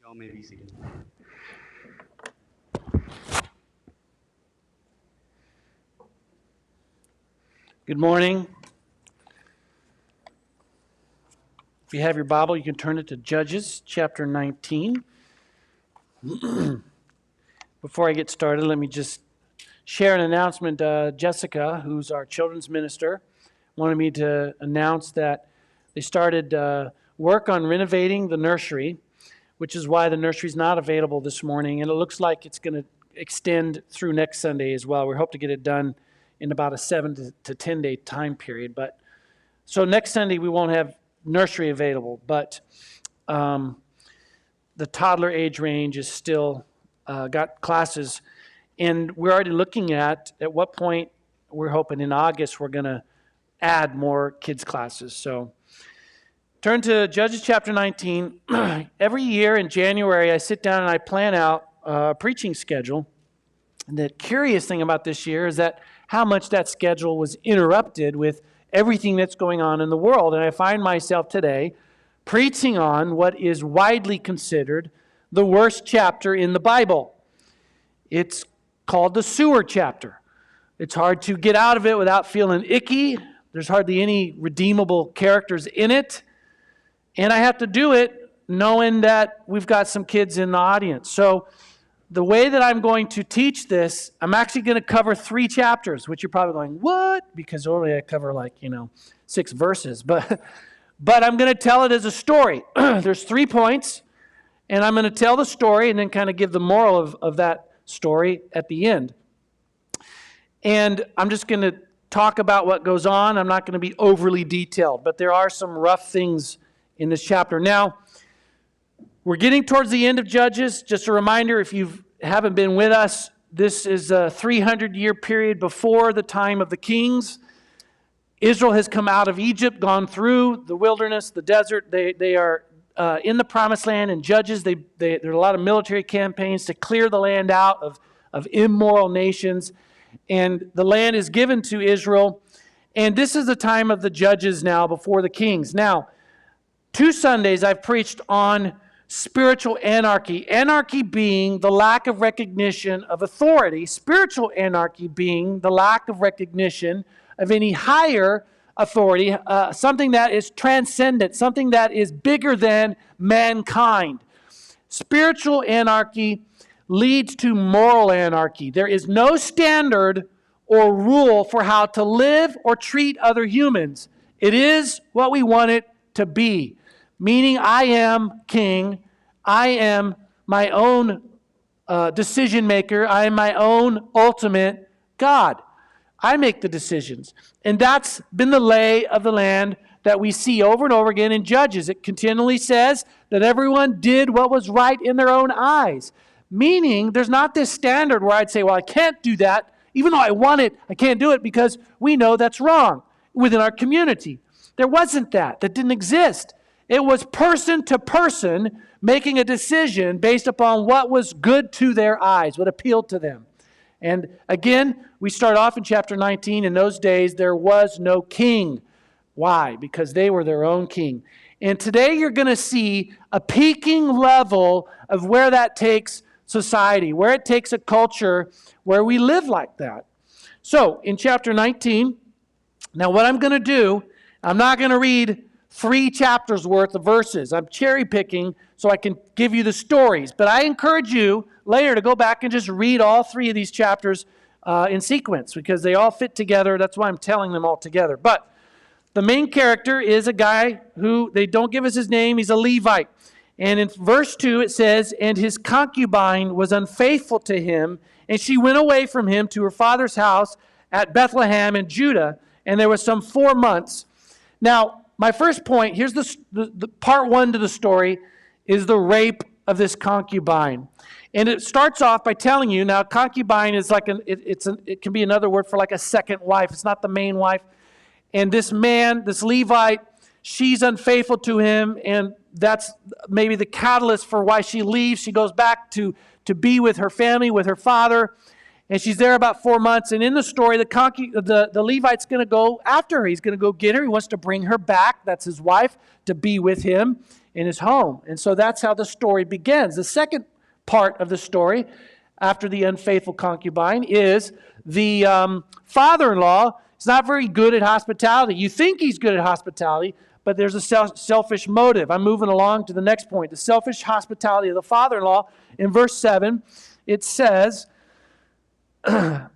Y'all may be seated. Good morning. If you have your Bible, you can turn it to Judges chapter 19. Before I get started, let me just share an announcement. Jessica, who's our children's minister, wanted me to announce that they started work on renovating the nursery, which is why the nursery is not available this morning. And it looks like it's going to extend through next Sunday as well. We hope to get it done in about a 7 to 10 day time period. But so next Sunday we won't have nursery available, but the toddler age range is still got classes, and we're already looking at what point we're hoping in August we're going to add more kids classes. So turn to Judges chapter 19. Every year in January I sit down and I plan out a preaching schedule. And the curious thing about this year is that how much that schedule was interrupted with everything that's going on in the world. And I find myself today preaching on what is widely considered the worst chapter in the Bible. It's called the sewer chapter. It's hard to get out of it without feeling icky. There's hardly any redeemable characters in it. And I have to do it knowing that we've got some kids in the audience. So the way that I'm going to teach this, I'm actually going to cover 3 chapters, which you're probably going, what? Because only I cover 6 verses. But I'm going to tell it as a story. There's 3 points, and I'm going to tell the story and then kind of give the moral of that story at the end. And I'm just going to talk about what goes on. I'm not going to be overly detailed, but there are some rough things in this chapter. Now, we're getting towards the end of Judges. Just a reminder, if you haven't been with us, this is a 300-year period before the time of the kings. Israel has come out of Egypt, gone through the wilderness, the desert. They are in the promised land. And Judges, there are a lot of military campaigns to clear the land out of immoral nations. And the land is given to Israel. And this is the time of the Judges now before the kings. Now, 2 Sundays I've preached on spiritual anarchy. Anarchy being the lack of recognition of authority. Spiritual anarchy being the lack of recognition of any higher authority, something that is transcendent, something that is bigger than mankind. Spiritual anarchy leads to moral anarchy. There is no standard or rule for how to live or treat other humans. It is what we want it to be. Meaning I am king, I am my own decision maker, I am my own ultimate God. I make the decisions. And that's been the lay of the land that we see over and over again in Judges. It continually says that everyone did what was right in their own eyes. Meaning there's not this standard where I'd say, well, I can't do that. Even though I want it, I can't do it because we know that's wrong within our community. There wasn't that. That didn't exist. It was person to person making a decision based upon what was good to their eyes, what appealed to them. And again, we start off in chapter 19. In those days, there was no king. Why? Because they were their own king. And today you're going to see a peaking level of where that takes society, where it takes a culture where we live like that. So in chapter 19, now what I'm going to do, I'm not going to read 3 chapters worth of verses. I'm cherry picking so I can give you the stories. But I encourage you later to go back and just read all 3 of these chapters in sequence because they all fit together. That's why I'm telling them all together. But the main character is a guy who they don't give us his name. He's a Levite. And in verse 2 it says, "And his concubine was unfaithful to him, and she went away from him to her father's house at Bethlehem in Judah, and there was some 4 months." Now, my first point, here's the part 1 to the story, is the rape of this concubine. And it starts off by telling you, now concubine is like, it can be another word for like a second wife. It's not the main wife. And this man, this Levite, she's unfaithful to him, and that's maybe the catalyst for why she leaves. She goes back to be with her family, with her father. And she's there about 4 months. And in the story, the Levite's going to go after her. He's going to go get her. He wants to bring her back. That's his wife, to be with him in his home. And so that's how the story begins. The second part of the story, after the unfaithful concubine, is the father-in-law is not very good at hospitality. You think he's good at hospitality, but there's a selfish motive. I'm moving along to the next point. The selfish hospitality of the father-in-law. In verse 7, it says, and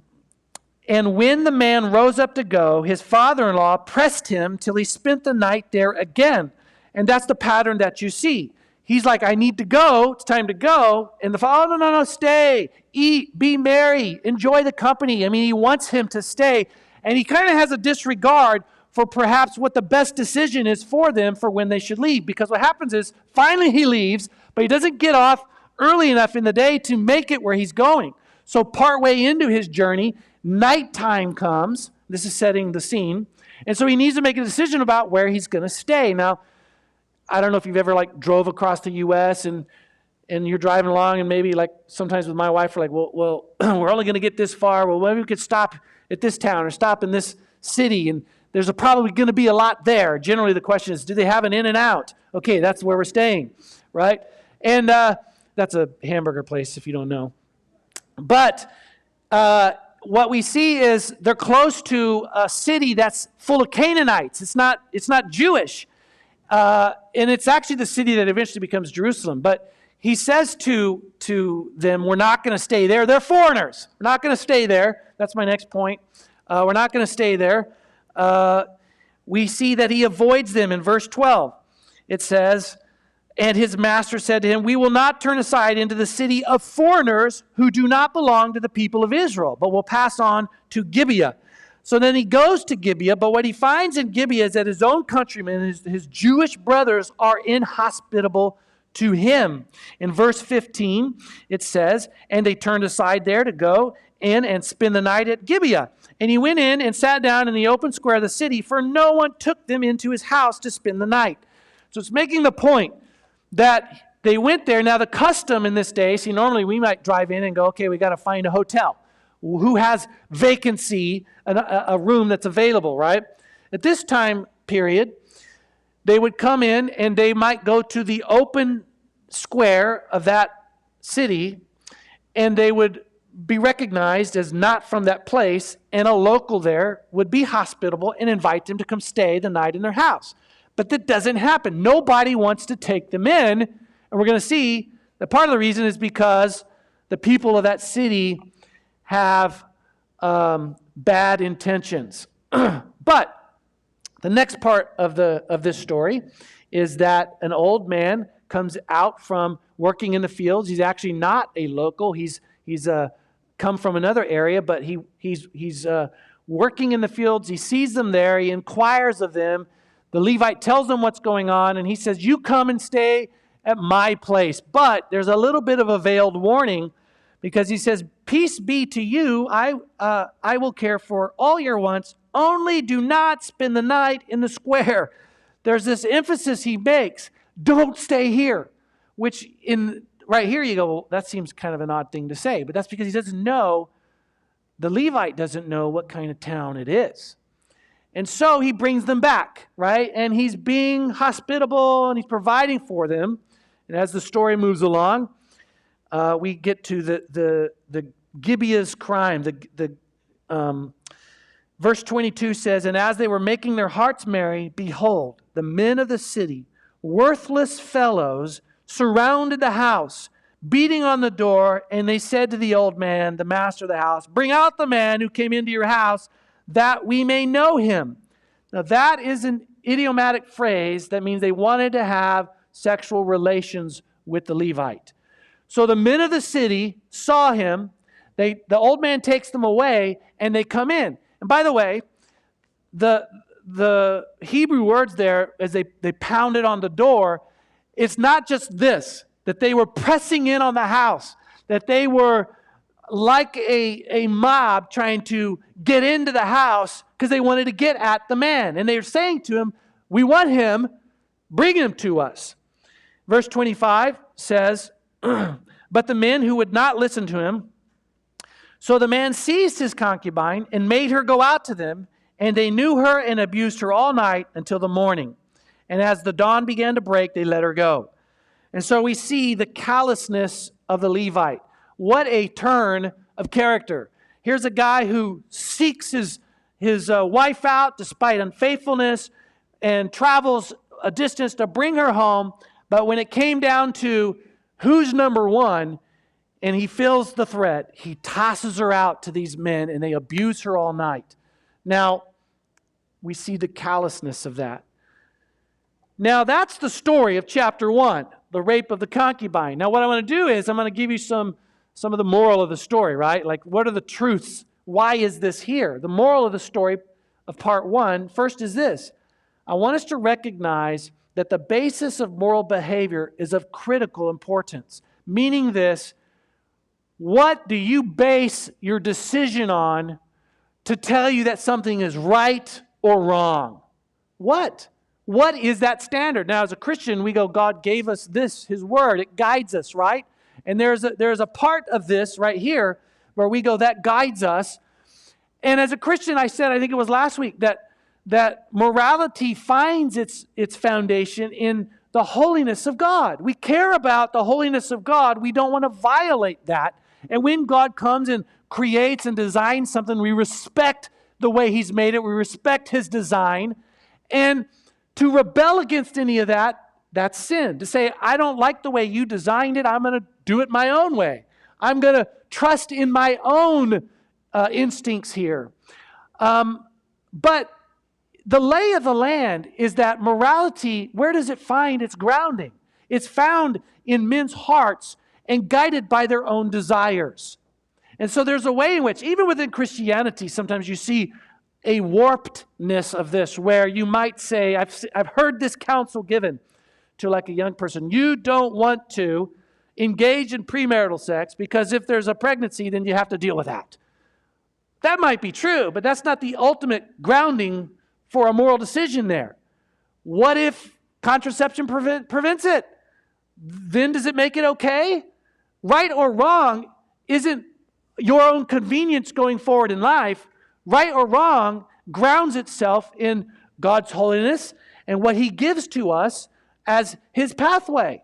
when the man rose up to go, his father-in-law pressed him till he spent the night there again. And that's the pattern that you see. He's like, I need to go. It's time to go. And the father, oh, no, stay, eat, be merry, enjoy the company. I mean, he wants him to stay. And he kind of has a disregard for perhaps what the best decision is for them for when they should leave. Because what happens is, finally he leaves, but he doesn't get off early enough in the day to make it where he's going. So partway into his journey, nighttime comes. This is setting the scene. And so he needs to make a decision about where he's going to stay. Now, I don't know if you've ever drove across the U.S. and you're driving along, and maybe sometimes with my wife, we're like, well, we're only going to get this far. Well, maybe we could stop at this town or stop in this city, and there's probably going to be a lot there. Generally, the question is, do they have an in and out? Okay, that's where we're staying, right? And that's a hamburger place if you don't know. But what we see is they're close to a city that's full of Canaanites. It's not Jewish. And it's actually the city that eventually becomes Jerusalem. But he says to them, we're not going to stay there. They're foreigners. We're not going to stay there. That's my next point. We're not going to stay there. We see that he avoids them in verse 12. It says, and his master said to him, we will not turn aside into the city of foreigners who do not belong to the people of Israel, but will pass on to Gibeah. So then he goes to Gibeah, but what he finds in Gibeah is that his own countrymen, his Jewish brothers, are inhospitable to him. In verse 15, it says, and they turned aside there to go in and spend the night at Gibeah. And he went in and sat down in the open square of the city, for no one took them into his house to spend the night. So it's making the point that they went there. Now the custom in this day, see, normally we might drive in and go, okay, we got to find a hotel. Who has vacancy, a room that's available, right? At this time period, they would come in and they might go to the open square of that city, and they would be recognized as not from that place, and a local there would be hospitable and invite them to come stay the night in their house. But that doesn't happen. Nobody wants to take them in, and we're going to see that part of the reason is because the people of that city have bad intentions. But the next part of this story is that an old man comes out from working in the fields. He's actually not a local. He's come from another area, but he's working in the fields. He sees them there. He inquires of them. The Levite tells them what's going on, and he says, you come and stay at my place. But there's a little bit of a veiled warning, because he says, peace be to you, I will care for all your wants, only do not spend the night in the square. There's this emphasis he makes, don't stay here, which right here you go, well, that seems kind of an odd thing to say, but that's because he doesn't know, the Levite doesn't know what kind of town it is. And so he brings them back, right? And he's being hospitable and he's providing for them. And as the story moves along, we get to the Gibeah's crime. Verse 22 says, and as they were making their hearts merry, behold, the men of the city, worthless fellows, surrounded the house, beating on the door, and they said to the old man, the master of the house, bring out the man who came into your house, that we may know him. Now that is an idiomatic phrase that means they wanted to have sexual relations with the Levite. So the men of the city saw him. The old man takes them away, and they come in. And by the way, the Hebrew words there, as they pounded on the door, it's not just this, that they were pressing in on the house, that they were like a mob trying to get into the house because they wanted to get at the man. And they were saying to him, we want him, bring him to us. Verse 25 says, but the men who would not listen to him So the man seized his concubine and made her go out to them, and they knew her and abused her all night until the morning. And as the dawn began to break, they let her go. And so we see the callousness of the Levite. What a turn of character. Here's a guy who seeks his wife out despite unfaithfulness and travels a distance to bring her home. But when it came down to who's number one, and he feels the threat, he tosses her out to these men, and they abuse her all night. Now, we see the callousness of that. Now, that's the story of chapter 1, the rape of the concubine. Now, what I want to do is I'm going to give you some of the moral of the story, right? Like, what are the truths? Why is this here? The moral of the story of part 1, first is this. I want us to recognize that the basis of moral behavior is of critical importance, meaning this: what do you base your decision on to tell you that something is right or wrong? What? What is that standard? Now, as a Christian, we go, God gave us this, His Word. It guides us, right? And there's a part of this right here where we go, that guides us. And as a Christian, I said, I think it was last week, that morality finds its foundation in the holiness of God. We care about the holiness of God. We don't want to violate that. And when God comes and creates and designs something, we respect the way He's made it. We respect His design. And to rebel against any of that, that's sin. To say, I don't like the way you designed it, I'm going to do it my own way. I'm going to trust in my own instincts here. But the lay of the land is that morality, where does it find its grounding? It's found in men's hearts and guided by their own desires. And so there's a way in which, even within Christianity, sometimes you see a warpedness of this, where you might say, I've heard this counsel given to like a young person, you don't want to engage in premarital sex because if there's a pregnancy, then you have to deal with that. That might be true, but that's not the ultimate grounding for a moral decision there. What if contraception prevents it? Then does it make it okay? Right or wrong isn't your own convenience going forward in life. Right or wrong grounds itself in God's holiness and what He gives to us as His pathway.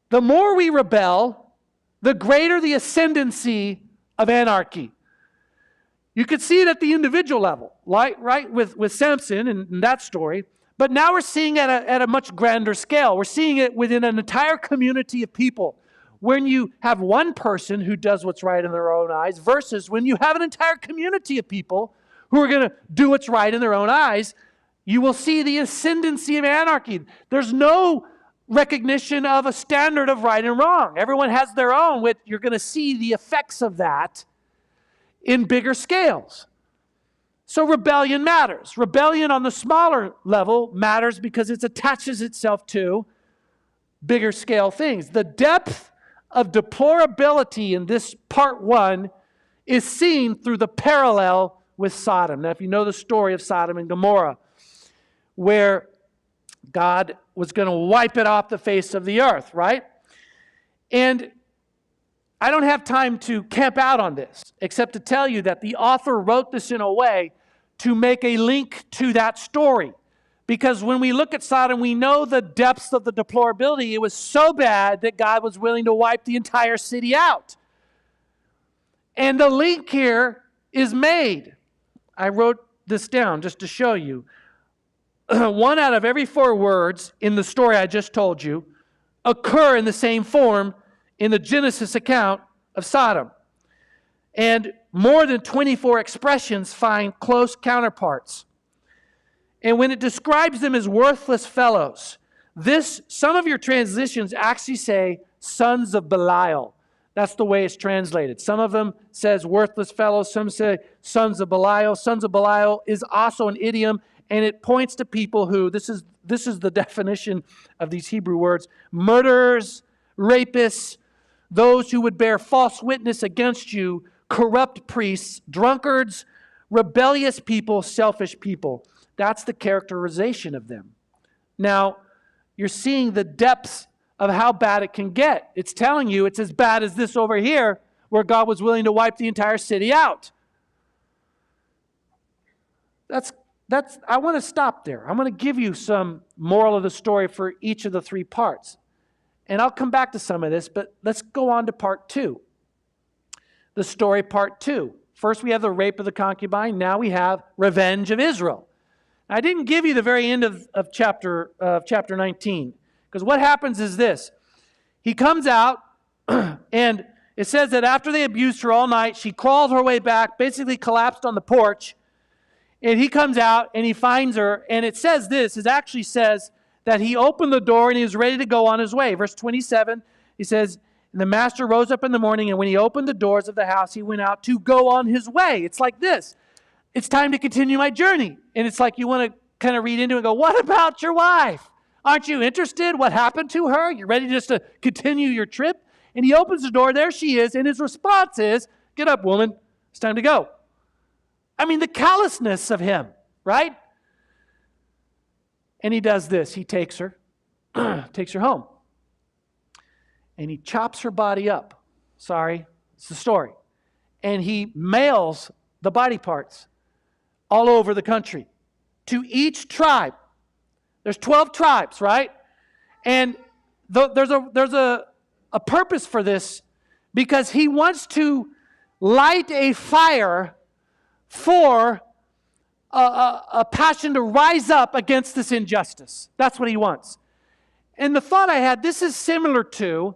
The more we rebel, the greater the ascendancy of anarchy. You could see it at the individual level, right? With Samson and that story. But now we're seeing it at a much grander scale. We're seeing it within an entire community of people. When you have one person who does what's right in their own eyes versus when you have an entire community of people who are going to do what's right in their own eyes, you will see the ascendancy of anarchy. There's no recognition of a standard of right and wrong. Everyone has their own, which you're going to see the effects of that in bigger scales. So rebellion matters. Rebellion on the smaller level matters because it attaches itself to bigger scale things. The depth of deplorability in this part 1 is seen through the parallel with Sodom. Now, if you know the story of Sodom and Gomorrah, where God was going to wipe it off the face of the earth, right? And I don't have time to camp out on this, except to tell you that the author wrote this in a way to make a link to that story. Because when we look at Sodom, we know the depths of the deplorability. It was so bad that God was willing to wipe the entire city out. And the link here is made. I wrote this down just to show you. 1 out of every 4 words in the story I just told you occur in the same form in the Genesis account of Sodom. And more than 24 expressions find close counterparts. And when it describes them as worthless fellows, some of your transitions actually say sons of Belial. That's the way it's translated. Some of them says worthless fellows, some say sons of Belial. Sons of Belial is also an idiom, and it points to people who, this is the definition of these Hebrew words, murderers, rapists, those who would bear false witness against you, corrupt priests, drunkards, rebellious people, selfish people. That's the characterization of them. Now, you're seeing the depths of how bad it can get. It's telling you it's as bad as this over here, where God was willing to wipe the entire city out. I want to stop there. I'm going to give you some moral of the story for each of the three parts. And I'll come back to some of this, but let's go on to part 2. The story part 2. First we have the rape of the concubine. Now we have revenge of Israel. I didn't give you the very end of chapter 19, because what happens is this. He comes out, and it says that after they abused her all night, she crawled her way back, basically collapsed on the porch, and he comes out and he finds her, and it says this. It actually says that he opened the door and he was ready to go on his way. Verse 27, he says, the master rose up in the morning, and when he opened the doors of the house, he went out to go on his way. It's like this. It's time to continue my journey. And it's like you want to kind of read into it and go, what about your wife? Aren't you interested? What happened to her? You're ready just to continue your trip? And he opens the door. There she is. And his response is, get up, woman. It's time to go. I mean, the callousness of him, right? And he does this. He takes her home. And he chops her body up. Sorry, it's the story. And he mails the body parts all over the country to each tribe. There's 12 tribes, right? And there's a purpose for this, because he wants to light a fire for a passion to rise up against this injustice. That's what he wants. And the thought I had, this is similar to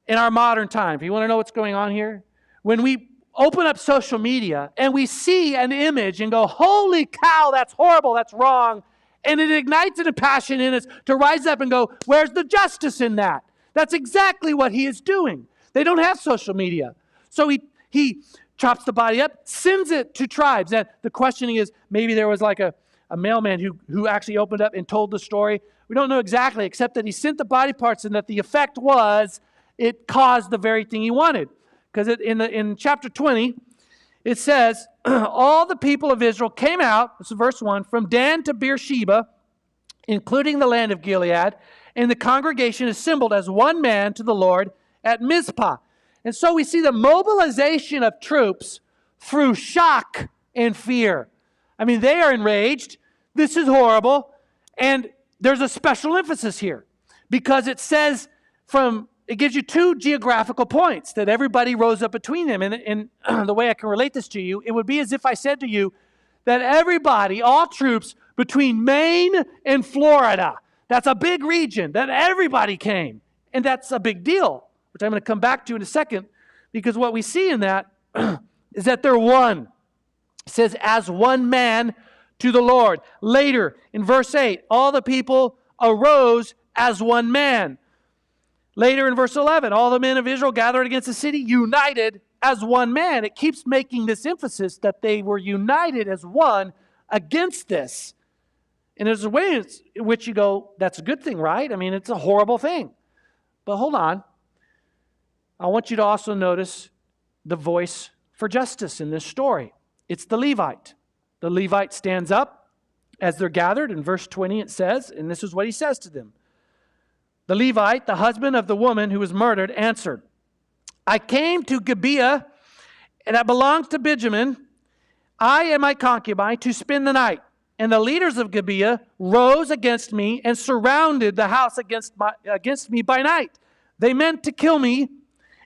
in our modern time. If you want to know what's going on here, when we open up social media and we see an image and go, holy cow, that's horrible, that's wrong, and it ignites a passion in us to rise up and go, where's the justice in that? That's exactly what he is doing. They don't have social media. So he chops the body up, sends it to tribes. And the questioning is, maybe there was like a mailman who actually opened up and told the story. We don't know exactly, except that he sent the body parts and that the effect was it caused the very thing he wanted. Because in chapter 20, it says, all the people of Israel came out, this is verse 1, from Dan to Beersheba, including the land of Gilead, and the congregation assembled as one man to the Lord at Mizpah. And so we see the mobilization of troops through shock and fear. I mean, they are enraged. This is horrible. And there's a special emphasis here, because it says it gives you 2 geographical points that everybody rose up between them. And the way I can relate this to you, it would be as if I said to you that everybody, all troops between Maine and Florida, that's a big region, that everybody came. And that's a big deal, which I'm going to come back to in a second, because what we see in that is that they're one. It says, as one man to the Lord. Later, in verse 8, all the people arose as one man. Later in verse 11, all the men of Israel gathered against the city, united as one man. It keeps making this emphasis that they were united as one against this. And there's a way in which you go, that's a good thing, right? I mean, it's a horrible thing. But hold on. I want you to also notice the voice for justice in this story. It's the Levite. The Levite stands up as they're gathered. In verse 20 it says, and this is what he says to them. The Levite, the husband of the woman who was murdered, answered, I came to Gibeah, and that belongs to Benjamin, I and my concubine, to spend the night. And the leaders of Gibeah rose against me and surrounded the house against me by night. They meant to kill me,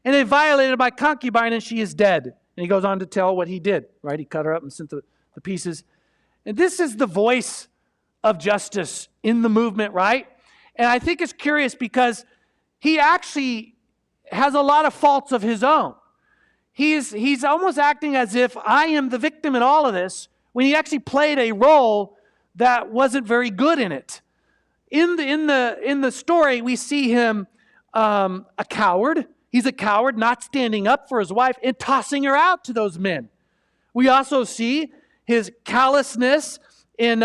and they violated my concubine, and she is dead. And he goes on to tell what he did, right? He cut her up and sent the pieces. And this is the voice of justice in the movement, right? And I think it's curious because he actually has a lot of faults of his own. He's almost acting as if I am the victim in all of this, when he actually played a role that wasn't very good in it. In the story, we see him a coward. He's a coward, not standing up for his wife and tossing her out to those men. We also see his callousness in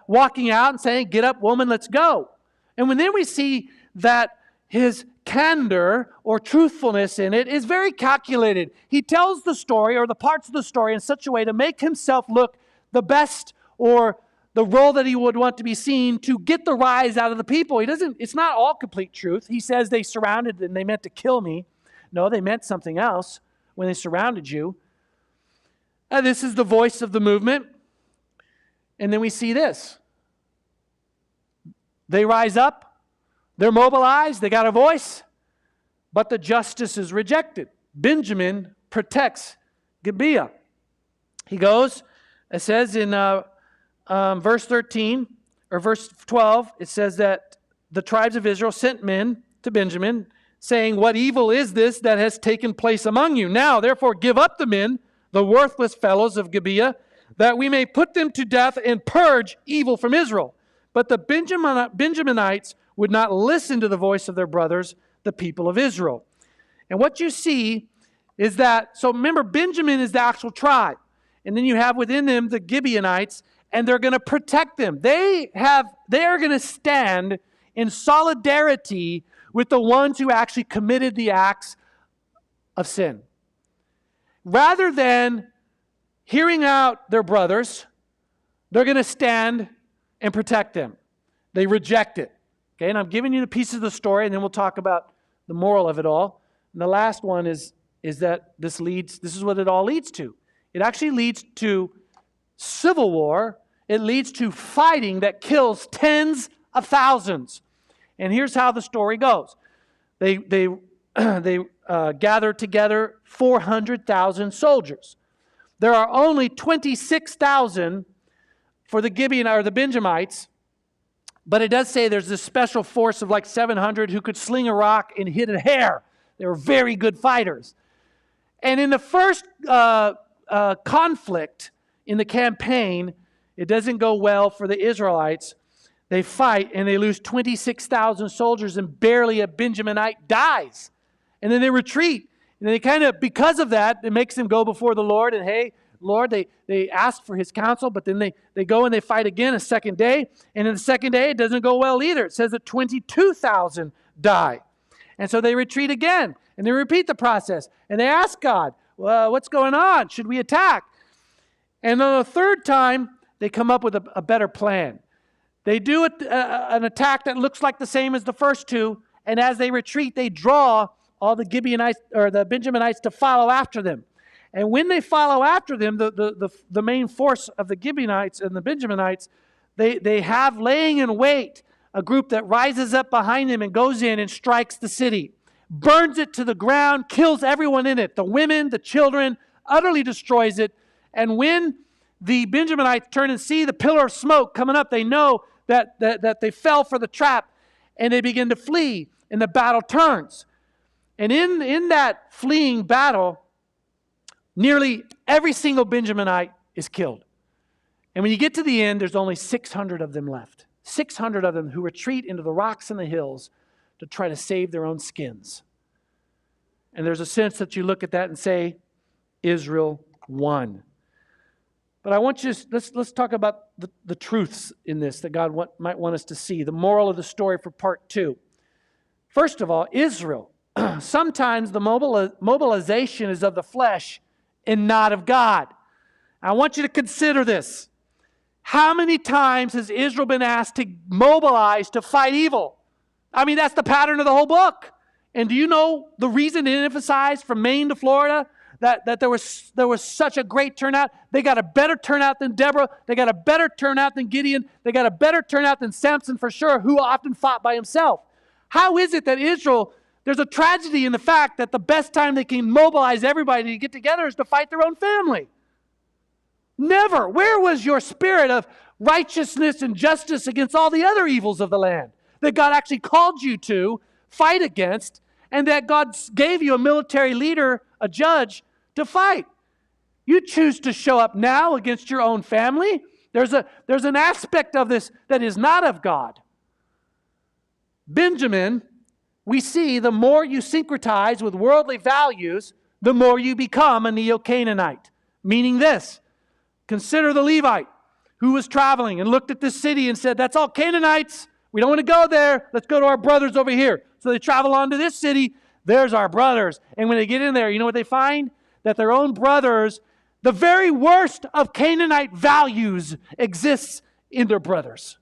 walking out and saying, get up, woman, let's go. And then we see that his candor or truthfulness in it is very calculated. He tells the story or the parts of the story in such a way to make himself look the best, or the role that he would want to be seen to get the rise out of the people. It's not all complete truth. He says they surrounded and they meant to kill me. No, they meant something else. when they surrounded you. This is the voice of the movement. And then we see this. They rise up. They're mobilized. They got a voice. But the justice is rejected. Benjamin protects Gibeah. He goes, it says in verse 13, or verse 12, it says that the tribes of Israel sent men to Benjamin, saying, "What evil is this that has taken place among you? Now, therefore, give up the men, the worthless fellows of Gibeah, that we may put them to death and purge evil from Israel." But the Benjaminites would not listen to the voice of their brothers, the people of Israel. And what you see is that, so remember, Benjamin is the actual tribe. And then you have within them the Gibeonites, and they're going to protect them. They are going to stand in solidarity with the ones who actually committed the acts of sin. Rather than hearing out their brothers, they're going to stand and protect them. They reject it. Okay, and I'm giving you the pieces of the story, and then we'll talk about the moral of it all. And the last one is that this is what it all leads to. It actually leads to civil war. It leads to fighting that kills tens of thousands. And here's how the story goes. They gathered together 400,000 soldiers. There are only 26,000 for the the Benjamites, but it does say there's this special force of like 700 who could sling a rock and hit a hair. They were very good fighters. And in the first conflict in the campaign, it doesn't go well for the Israelites. They fight and they lose 26,000 soldiers, and barely a Benjaminite dies. And then they retreat. And they kind of, because of that, it makes them go before the Lord. And hey, Lord, they ask for his counsel, but then they go and they fight again a second day. And in the second day, it doesn't go well either. It says that 22,000 die. And so they retreat again. And they repeat the process. And they ask God, well, what's going on? Should we attack? And on the third time, they come up with a better plan. They do an attack that looks like the same as the first two. And as they retreat, they draw all the Gibeonites or the Benjaminites to follow after them. And when they follow after them, the main force of the Gibeonites and the Benjaminites, they have laying in wait a group that rises up behind them and goes in and strikes the city, burns it to the ground, kills everyone in it, the women, the children, utterly destroys it. And when the Benjaminites turn and see the pillar of smoke coming up, they know that they fell for the trap, and they begin to flee, and the battle turns. And in that fleeing battle, nearly every single Benjaminite is killed. And when you get to the end, there's only 600 of them left. 600 of them who retreat into the rocks and the hills to try to save their own skins. And there's a sense that you look at that and say, Israel won. But I want you to, let's talk about the truths in this that God might want us to see. The moral of the story for part 2. First of all, Israel. Sometimes the mobilization is of the flesh and not of God. I want you to consider this. How many times has Israel been asked to mobilize to fight evil? I mean, that's the pattern of the whole book. And do you know the reason it emphasized from Maine to Florida that there was such a great turnout? They got a better turnout than Deborah. They got a better turnout than Gideon. They got a better turnout than Samson for sure, who often fought by himself. How is it that Israel, there's a tragedy in the fact that the best time they can mobilize everybody to get together is to fight their own family? Never. Where was your spirit of righteousness and justice against all the other evils of the land that God actually called you to fight against, and that God gave you a military leader, a judge, to fight? You choose to show up now against your own family. There's an aspect of this that is not of God. Benjamin, we see the more you syncretize with worldly values, the more you become a Neo-Canaanite. Meaning this, consider the Levite who was traveling and looked at this city and said, that's all Canaanites. We don't want to go there. Let's go to our brothers over here. So they travel on to this city. There's our brothers. And when they get in there, you know what they find? That their own brothers, the very worst of Canaanite values exists in their brothers.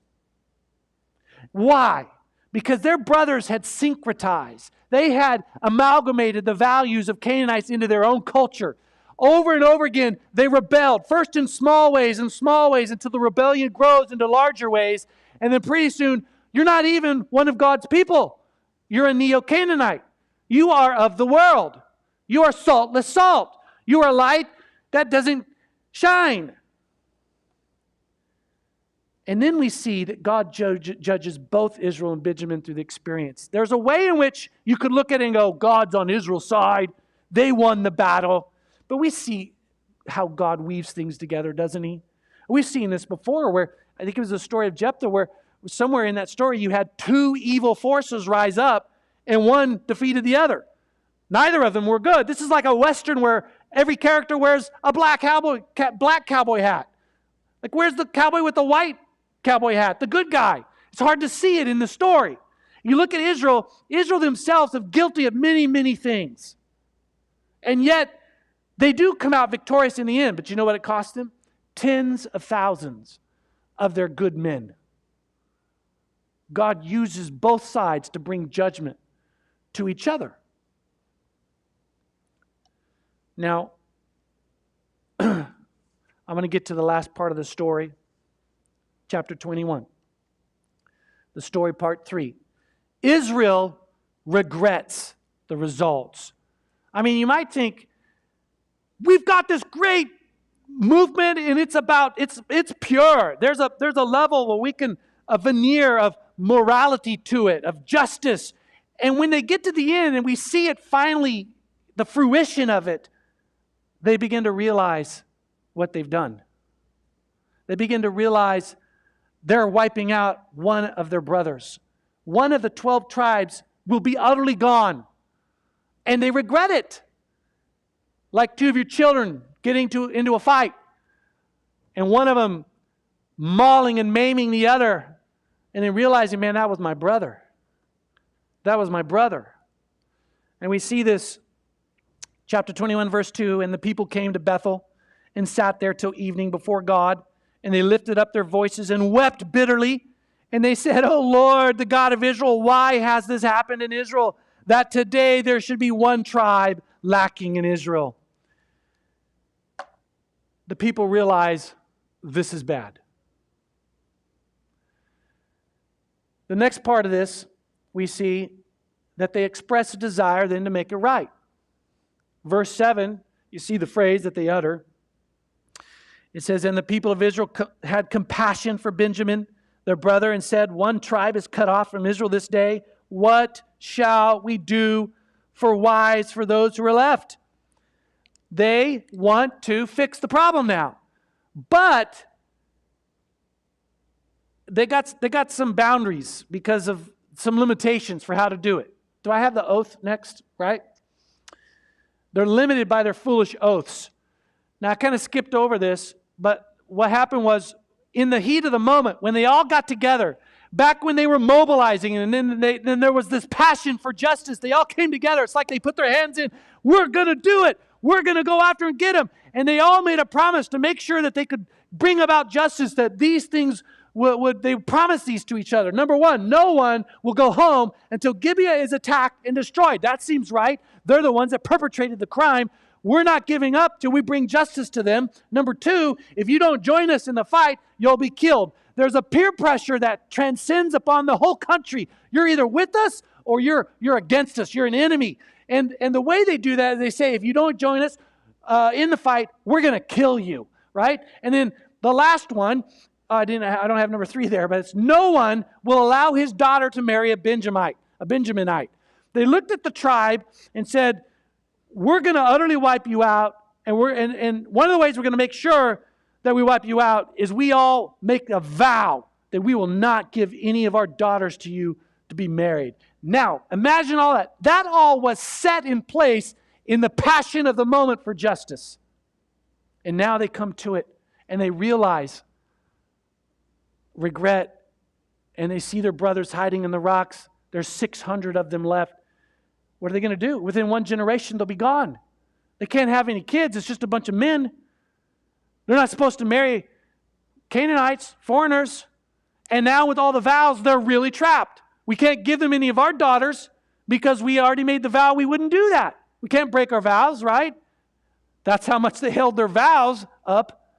Why? because their brothers had syncretized. They had amalgamated the values of Canaanites into their own culture. Over and over again, they rebelled, first in small ways, until the rebellion grows into larger ways. And then pretty soon, you're not even one of God's people. You're a Neo-Canaanite. You are of the world. You are saltless salt. You are light that doesn't shine. And then we see that God judges both Israel and Benjamin through the experience. There's a way in which you could look at it and go, God's on Israel's side. They won the battle. But we see how God weaves things together, doesn't he? We've seen this before where, I think it was the story of Jephthah, where somewhere in that story you had two evil forces rise up and one defeated the other. Neither of them were good. This is like a Western where every character wears a black cowboy hat. Like, where's the cowboy with the white cowboy hat? The good guy. It's hard to see it in the story. You look at Israel themselves are guilty of many, many things. And yet, they do come out victorious in the end. But you know what it cost them? Tens of thousands of their good men. God uses both sides to bring judgment to each other. Now, I'm going to get to the last part of the story, chapter 21. The story, part 3. Israel regrets the results. I mean, you might think, we've got this great movement and it's pure. There's a level where we can, a veneer of morality to it, of justice. And when they get to the end and we see it finally, the fruition of it, they begin to realize what they've done. They begin to realize they're wiping out one of their brothers. One of the 12 tribes will be utterly gone. And they regret it. Like two of your children getting into a fight. And one of them mauling and maiming the other. And then realizing, man, that was my brother. That was my brother. And we see this, chapter 21, verse 2, and the people came to Bethel and sat there till evening before God. And they lifted up their voices and wept bitterly. And they said, "O Lord, the God of Israel, why has this happened in Israel, that today there should be one tribe lacking in Israel?" The people realize this is bad. The next part of this, we see that they express a desire then to make it right. Verse 7, you see the phrase that they utter. It says, "And the people of Israel had compassion for Benjamin, their brother, and said, 'One tribe is cut off from Israel this day. What shall we do for wives for those who are left?'" They want to fix the problem now. But they got some boundaries because of some limitations for how to do it. Do I have the oath next? Right? They're limited by their foolish oaths. Now, I kind of skipped over this, but what happened was, in the heat of the moment, when they all got together, back when they were mobilizing, and then there was this passion for justice, they all came together. It's like they put their hands in, we're going to do it. We're going to go after and get them. And they all made a promise to make sure that they could bring about justice, that these things they promised these to each other. Number one, no one will go home until Gibeah is attacked and destroyed. That seems right. They're the ones that perpetrated the crime. We're not giving up till we bring justice to them. Number two, if you don't join us in the fight, you'll be killed. There's a peer pressure that transcends upon the whole country. You're either with us or you're against us. You're an enemy. And the way they do that is they say, if you don't join us in the fight, we're going to kill you, right? And then the last one, I don't have number 3 there, but it's no one will allow his daughter to marry a Benjaminite. They looked at the tribe and said, we're going to utterly wipe you out, and one of the ways we're going to make sure that we wipe you out is we all make a vow that we will not give any of our daughters to you to be married. Now, imagine all that. That all was set in place in the passion of the moment for justice. And now they come to it, and they realize regret, and they see their brothers hiding in the rocks. There's 600 of them left. What are they going to do? Within one generation, they'll be gone. They can't have any kids. It's just a bunch of men. They're not supposed to marry Canaanites, foreigners. And now with all the vows, they're really trapped. We can't give them any of our daughters because we already made the vow we wouldn't do that. We can't break our vows, right? That's how much they held their vows up.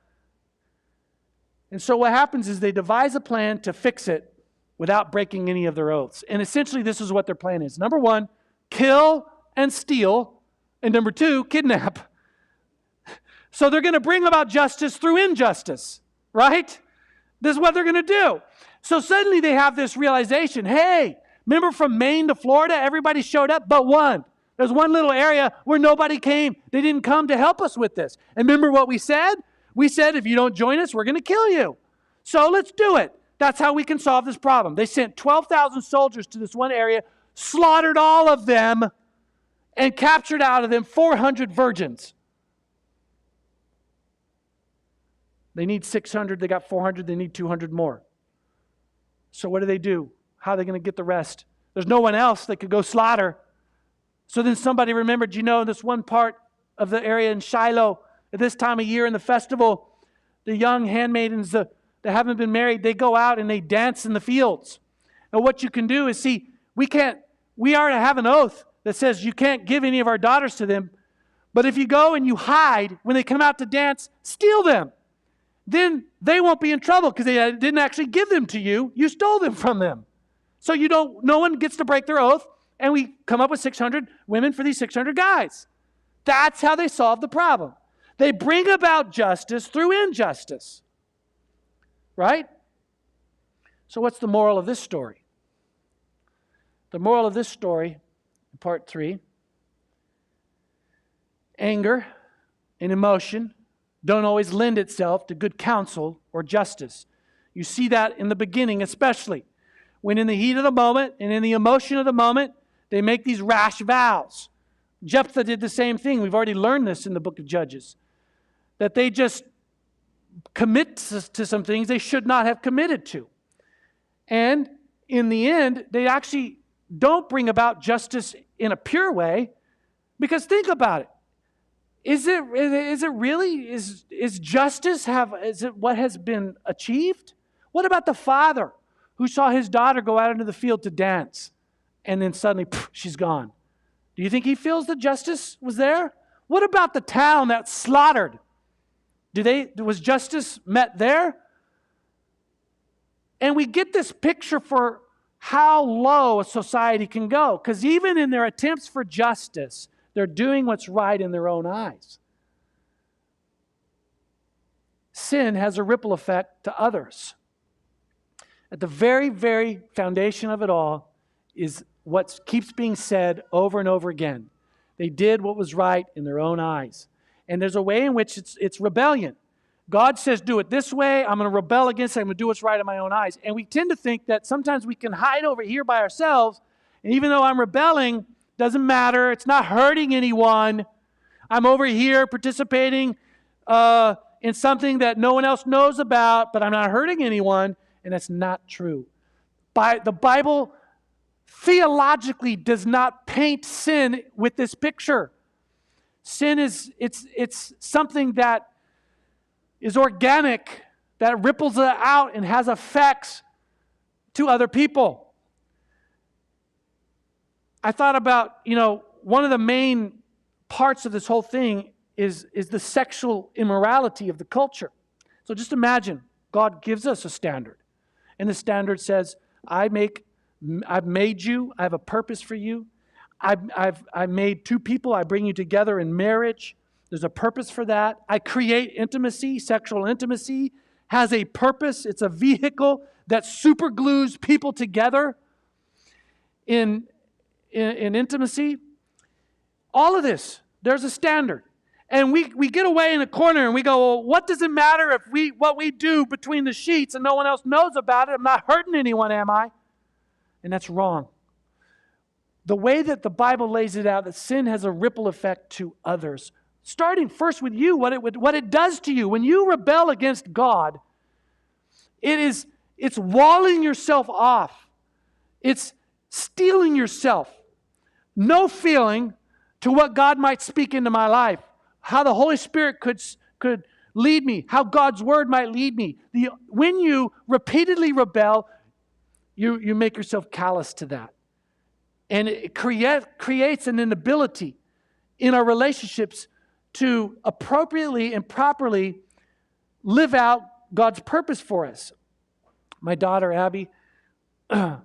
And so what happens is they devise a plan to fix it without breaking any of their oaths. And essentially this is what their plan is. Number one, kill and steal. And number two, kidnap. So they're going to bring about justice through injustice, right? This is what they're going to do. So suddenly they have this realization, hey, remember from Maine to Florida, everybody showed up but one. There's one little area where nobody came. They didn't come to help us with this. And remember what we said? We said, if you don't join us, we're going to kill you. So let's do it. That's how we can solve this problem. They sent 12,000 soldiers to this one area, slaughtered all of them, and captured out of them 400 virgins. They need 600. They got 400. They need 200 more. So what do? How are they going to get the rest? There's no one else they could go slaughter. So then somebody remembered, this one part of the area in Shiloh, at this time of year in the festival, the young handmaidens that haven't been married, they go out and they dance in the fields. And what you can do is, we are to have an oath that says you can't give any of our daughters to them. But if you go and you hide, when they come out to dance, steal them. Then they won't be in trouble because they didn't actually give them to you. You stole them from them. So no one gets to break their oath, and we come up with 600 women for these 600 guys. That's how they solve the problem. They bring about justice through injustice. Right? So what's the moral of this story? The moral of this story, part 3, anger and emotion don't always lend itself to good counsel or justice. You see that in the beginning especially, when in the heat of the moment and in the emotion of the moment, they make these rash vows. Jephthah did the same thing. We've already learned this in the book of Judges, that they just commit to some things they should not have committed to. And in the end, they actually don't bring about justice in a pure way, because think about it. Is it really? Is justice is it what has been achieved? What about the father who saw his daughter go out into the field to dance and then suddenly she's gone? Do you think he feels that justice was there? What about the town that's slaughtered? Was justice met there? And we get this picture for how low a society can go, because even in their attempts for justice, they're doing what's right in their own eyes. Sin has a ripple effect to others. At the very, very foundation of it all is what keeps being said over and over again. They did what was right in their own eyes. And there's a way in which it's rebellion. God says, do it this way. I'm going to rebel against it. I'm going to do what's right in my own eyes. And we tend to think that sometimes we can hide over here by ourselves. And even though I'm rebelling, doesn't matter. It's not hurting anyone. I'm over here participating in something that no one else knows about, but I'm not hurting anyone. And that's not true. The Bible theologically does not paint sin with this picture. Sin it's something that is organic, that ripples out and has effects to other people. I thought about, one of the main parts of this whole thing is the sexual immorality of the culture. So just imagine, God gives us a standard. And the standard says, I've made you, I have a purpose for you. I've made two people, I bring you together in marriage. There's a purpose for that. I create intimacy. Sexual intimacy has a purpose. It's a vehicle that superglues people together in intimacy. All of this, there's a standard. And we get away in a corner and we go, well, what does it matter if what we do between the sheets and no one else knows about it? I'm not hurting anyone, am I? And that's wrong. The way that the Bible lays it out, that sin has a ripple effect to others. Starting first with you, what it does to you. When you rebel against God, it's walling yourself off. It's stealing yourself. No feeling to what God might speak into my life. How the Holy Spirit could lead me. How God's Word might lead me. When you repeatedly rebel, you make yourself callous to that. And it creates an inability in our relationships to appropriately and properly live out God's purpose for us. My daughter, Abby, I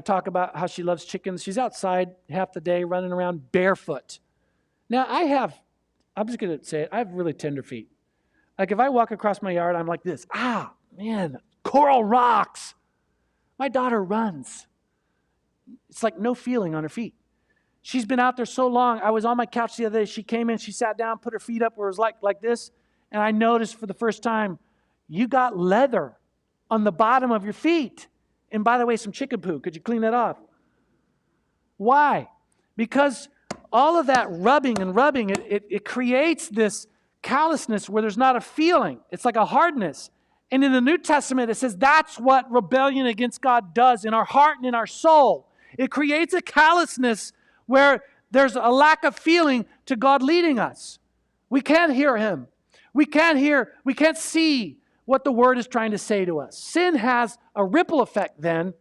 talk about how she loves chickens. She's outside half the day running around barefoot. Now, I'm just going to say it, I have really tender feet. Like if I walk across my yard, I'm like this. Man, coral rocks. My daughter runs. It's like no feeling on her feet. She's been out there so long. I was on my couch the other day. She came in, she sat down, put her feet up where it was like this. And I noticed for the first time, you got leather on the bottom of your feet. And by the way, some chicken poo. Could you clean that off? Why? Because all of that rubbing, it creates this callousness where there's not a feeling. It's like a hardness. And in the New Testament, it says that's what rebellion against God does in our heart and in our soul. It creates a callousness where there's a lack of feeling to God leading us. We can't hear Him. We can't see what the Word is trying to say to us. Sin has a ripple effect then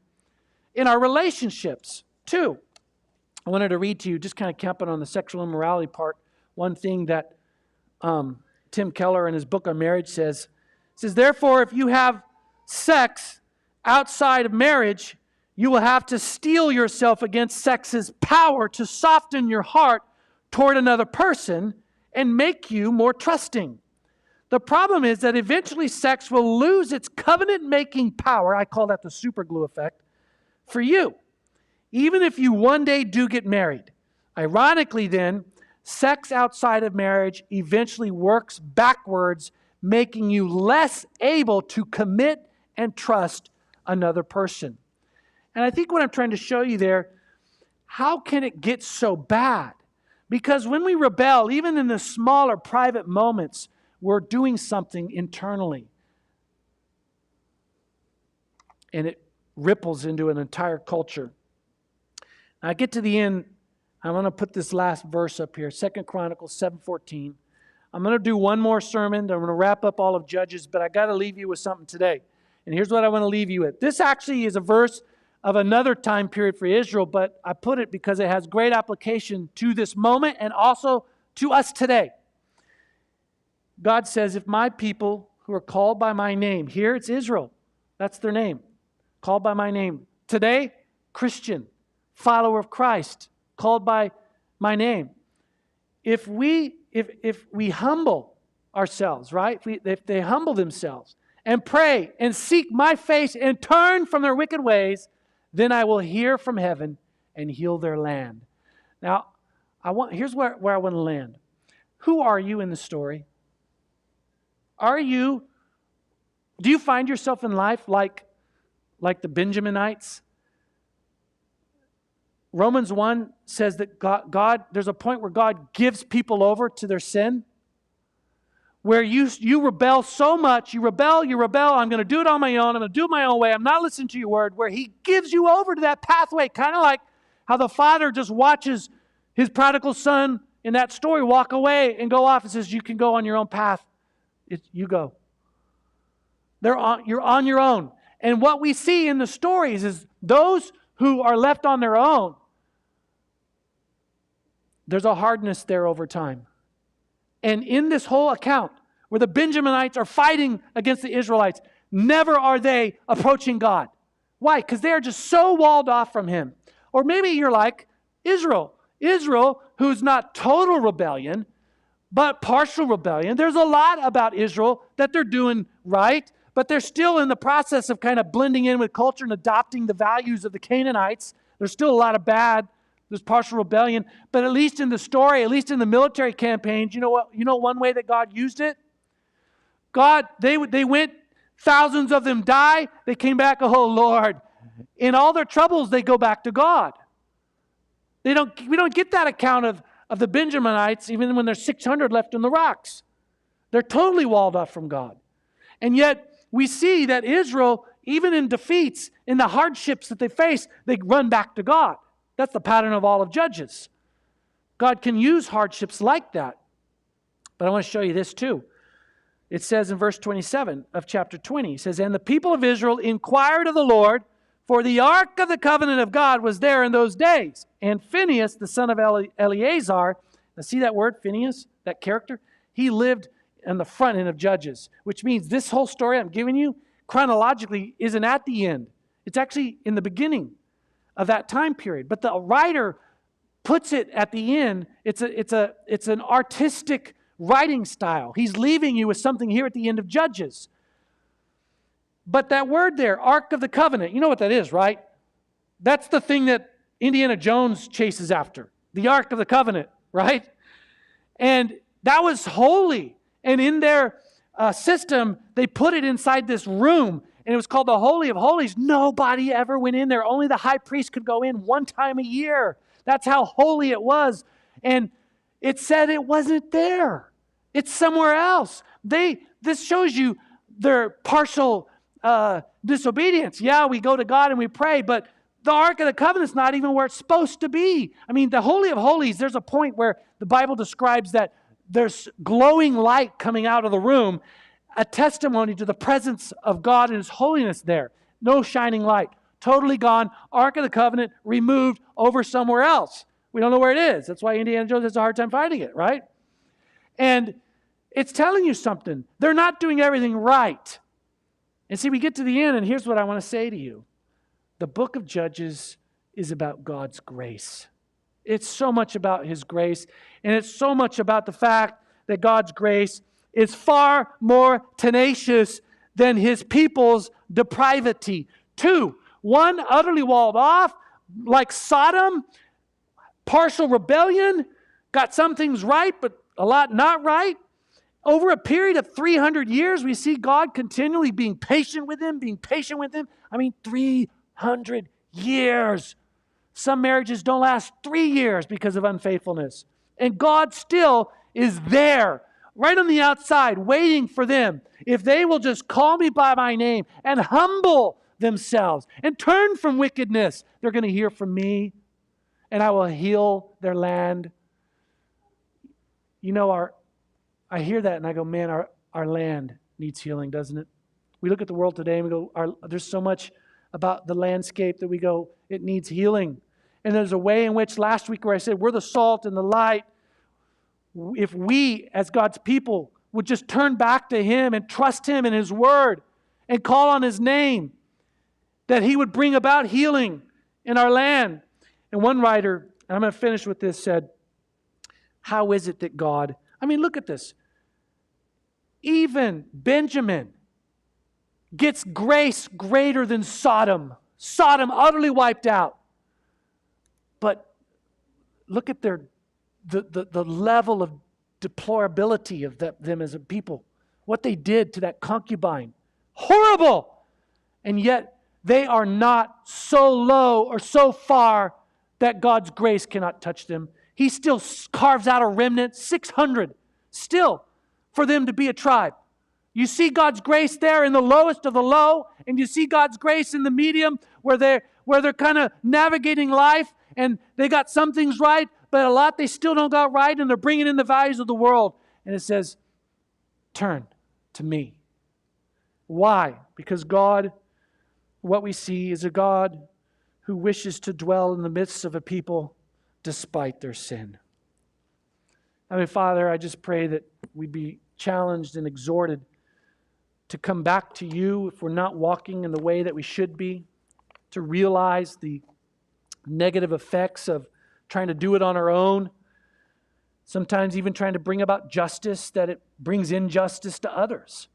in our relationships too. I wanted to read to you, just kind of camping on the sexual immorality part, one thing that Tim Keller in his book on marriage says, therefore, if you have sex outside of marriage, you will have to steel yourself against sex's power to soften your heart toward another person and make you more trusting. The problem is that eventually sex will lose its covenant-making power, I call that the super glue effect, for you, even if you one day do get married. Ironically then, sex outside of marriage eventually works backwards, making you less able to commit and trust another person. And I think what I'm trying to show you there, how can it get so bad? Because when we rebel, even in the smaller private moments, we're doing something internally. And it ripples into an entire culture. I get to the end, I want to put this last verse up here, 2 Chronicles 7:14. I'm going to do one more sermon. I'm going to wrap up all of Judges, but I got to leave you with something today. And here's what I want to leave you with. This actually is a verse of another time period for Israel, but I put it because it has great application to this moment and also to us today. God says, if my people who are called by my name, here it's Israel, that's their name, called by my name. Today, Christian, follower of Christ, called by my name. If we humble ourselves, right? If they humble themselves and pray and seek my face and turn from their wicked ways, then I will hear from heaven and heal their land. Now, here's where I want to land. Who are you in the story? Do you find yourself in life like the Benjaminites? Romans 1 says that God, there's a point where God gives people over to their sin, where you rebel so much, you rebel, I'm going to do it on my own, I'm going to do it my own way, I'm not listening to your word, where He gives you over to that pathway, kind of like how the father just watches his prodigal son in that story walk away and go off and says, you can go on your own path. You go. You're on your own. And what we see in the stories is those who are left on their own, there's a hardness there over time. And in this whole account, where the Benjaminites are fighting against the Israelites, never are they approaching God. Why? Because they are just so walled off from Him. Or maybe you're like Israel. Israel, who's not total rebellion, but partial rebellion. There's a lot about Israel that they're doing right, but they're still in the process of kind of blending in with culture and adopting the values of the Canaanites. There's still a lot of bad. There's partial rebellion. But at least in the story, at least in the military campaigns, you know what? You know one way that God used it? They went, thousands of them die. They came back, oh Lord. In all their troubles, they go back to God. We don't get that account of the Benjaminites, even when there's 600 left in the rocks. They're totally walled off from God. And yet, we see that Israel, even in defeats, in the hardships that they face, they run back to God. That's the pattern of all of Judges. God can use hardships like that. But I want to show you this too. It says in verse 27 of chapter 20, it says, "And the people of Israel inquired of the Lord, for the ark of the covenant of God was there in those days. And Phinehas, the son of Eleazar," now see that word, Phinehas, that character? He lived on the front end of Judges, which means this whole story I'm giving you chronologically isn't at the end. It's actually in the beginning of that time period. But the writer puts it at the end. It's an artistic writing style. He's leaving you with something here at the end of Judges. But that word there, Ark of the Covenant, you know what that is, right? That's the thing that Indiana Jones chases after. The Ark of the Covenant, right? And that was holy. And in their system, they put it inside this room. And it was called the Holy of Holies. Nobody ever went in there. Only the high priest could go in one time a year. That's how holy it was. And it said it wasn't there. It's somewhere else. This shows you their partial disobedience. Yeah, we go to God and we pray, but the Ark of the Covenant's not even where it's supposed to be. I mean, the Holy of Holies, there's a point where the Bible describes that there's glowing light coming out of the room, a testimony to the presence of God and His holiness there. No shining light. Totally gone. Ark of the Covenant removed over somewhere else. We don't know where it is. That's why Indiana Jones has a hard time finding it, right? And it's telling you something. They're not doing everything right. And see, we get to the end, and here's what I want to say to you. The book of Judges is about God's grace. It's so much about His grace, and it's so much about the fact that God's grace is far more tenacious than His people's depravity. 2, 1, utterly walled off, like Sodom, partial rebellion, got some things right, but a lot not right. Over a period of 300 years, we see God continually being patient with them. I mean, 300 years. Some marriages don't last 3 years because of unfaithfulness. And God still is there, right on the outside, waiting for them. If they will just call me by my name and humble themselves and turn from wickedness, they're going to hear from me, and I will heal their land. You know, I hear that and I go, man, our land needs healing, doesn't it? We look at the world today and we go, there's so much about the landscape that we go, it needs healing. And there's a way in which last week where I said, we're the salt and the light. If we, as God's people, would just turn back to Him and trust Him in His Word and call on His name, that He would bring about healing in our land. And one writer, and I'm going to finish with this, said, how is it that God, I mean, look at this. Even Benjamin gets grace greater than Sodom. Sodom utterly wiped out. But look at the level of deplorability of them as a people. What they did to that concubine. Horrible! And yet they are not so low or so far that God's grace cannot touch them. He still carves out a remnant, 600, still, for them to be a tribe. You see God's grace there in the lowest of the low, and you see God's grace in the medium where they're kind of navigating life, and they got some things right, but a lot they still don't got right, and they're bringing in the values of the world. And it says, turn to me. Why? Because God, what we see is a God who wishes to dwell in the midst of a people despite their sin. I mean, Father, I just pray that we be challenged and exhorted to come back to You if we're not walking in the way that we should be, to realize the negative effects of trying to do it on our own, sometimes even trying to bring about justice, that it brings injustice to others,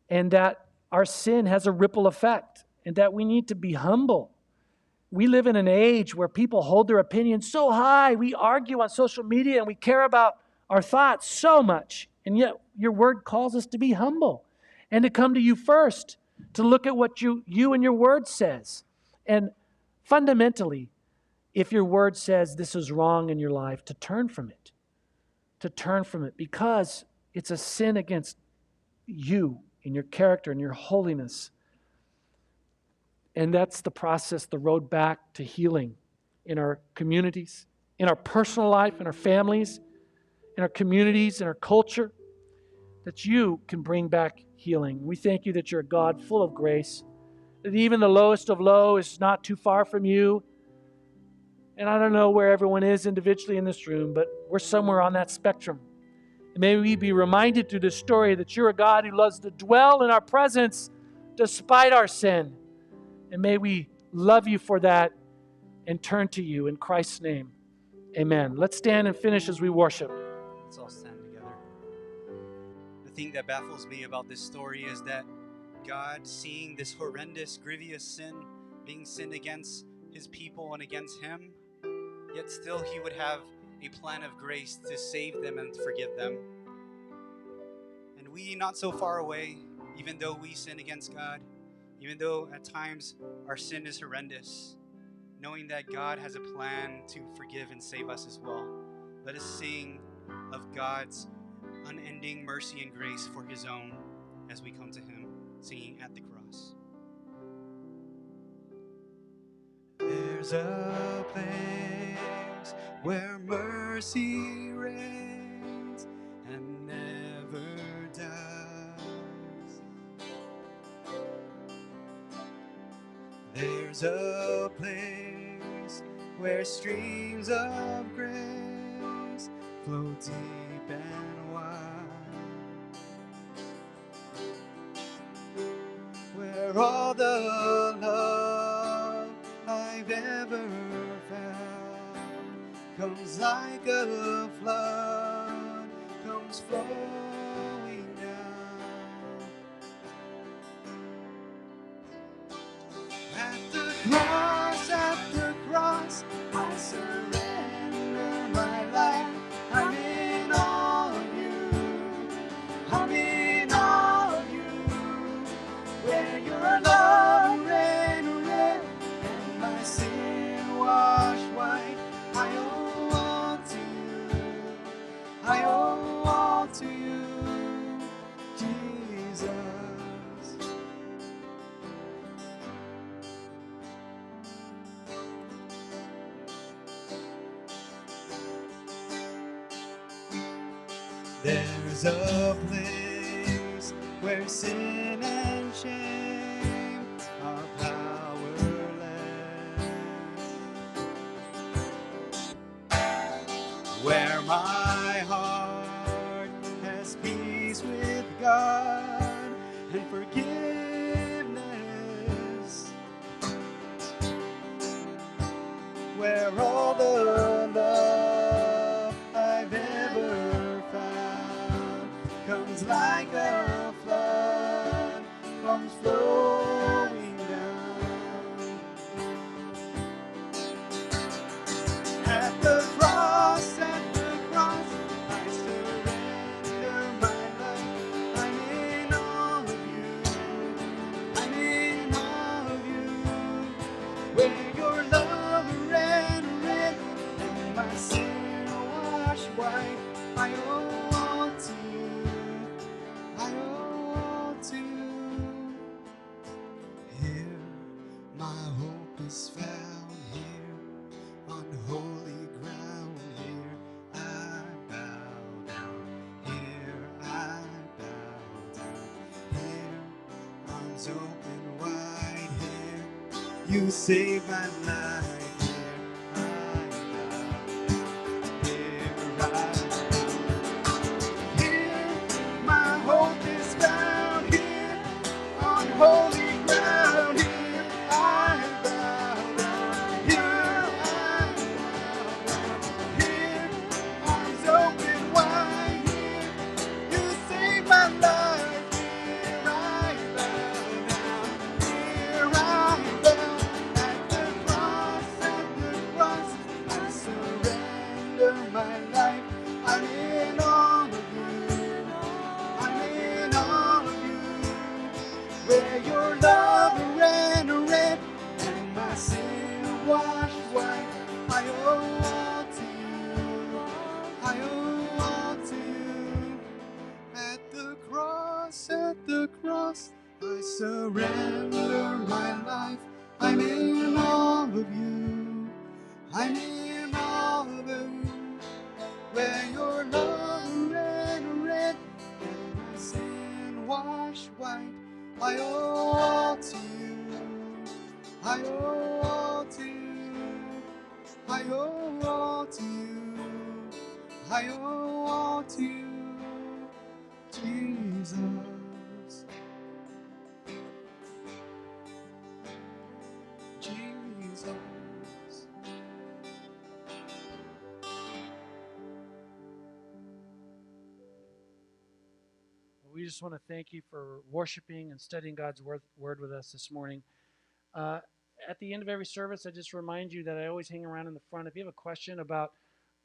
and that our sin has a ripple effect, and that we need to be humble. We live in an age where people hold their opinions so high. We argue on social media and we care about our thoughts so much. And yet Your Word calls us to be humble and to come to You first, to look at what you and Your Word says. And fundamentally, if Your Word says this is wrong in your life, to turn from it. To turn from it because it's a sin against You and Your character and Your holiness. And that's the process, the road back to healing in our communities, in our personal life, in our families, in our communities, in our culture. that you can bring back healing. We thank you that you're a God full of grace, that even the lowest of low is not too far from you. And I don't know where everyone is individually in this room, but we're somewhere on that spectrum. And may we be reminded through this story that you're a God who loves to dwell in our presence despite our sin. And may we love you for that and turn to you in Christ's name. Amen. Let's stand and finish as we worship. Let's all stand together. The thing that baffles me about this story is that God, seeing this horrendous, grievous sin being sinned against his people and against him, yet still he would have a plan of grace to save them and forgive them. And we, not so far away, even though we sin against God, even though at times our sin is horrendous, knowing that God has a plan to forgive and save us as well. Let us sing of God's unending mercy and grace for his own as we come to him, singing At the Cross. There's a place where mercy reigns and never dies. There's a place where streams of grace flow deep and wide, where all the love I've ever found comes like a flood, comes flowing down. At the cross, I surrender my life. I'm in all of you. I'm in all of you. Where your love ran red and my sin washed white. I owe all to you. I owe all to you, Jesus. There's a place where sin and shame are powerless, where my heart has peace with God and forgiveness, where all the love I've ever found comes like a flood, comes flowing down. At the cross, I surrender my life. I'm in all of you. I'm in all of you. Where your love ran red and my sin washed white. I owe all to you. I owe all to you. Here my hope is found, here on holy ground. Here I bow down. Here I bow down. Here arms open wide. Here you save my life. Holy ground, here I bow down. Here I bow down. Here arms open wide. Here you save my life. Here I bow down. Here I bow. At the cross, I surrender my life. I'm in all of you. I'm in all of you. Where your love ran red and my sin washed white. I owe all to you. I owe all to you. At the cross, I surrender my life. I'm in all of you. I'm in all of you. Where your love ran red and my I owe all to you. I owe all to you. I owe all to you. I owe all to you, Jesus. Jesus. We just want to thank you for worshiping and studying God's word with us this morning. At the end of every service, I just remind you that I always hang around in the front. If you have a question about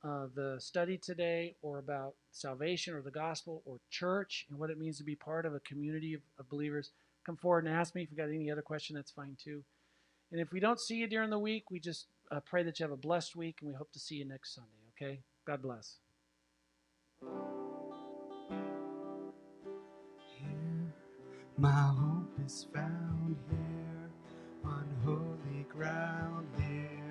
the study today, or about salvation or the gospel or church and what it means to be part of a community of believers, come forward and ask me. If you've got any other question, that's fine too. And if we don't see you during the week, we just pray that you have a blessed week, and we hope to see you next Sunday, okay? God bless. Here, my hope is found here, on holy ground here.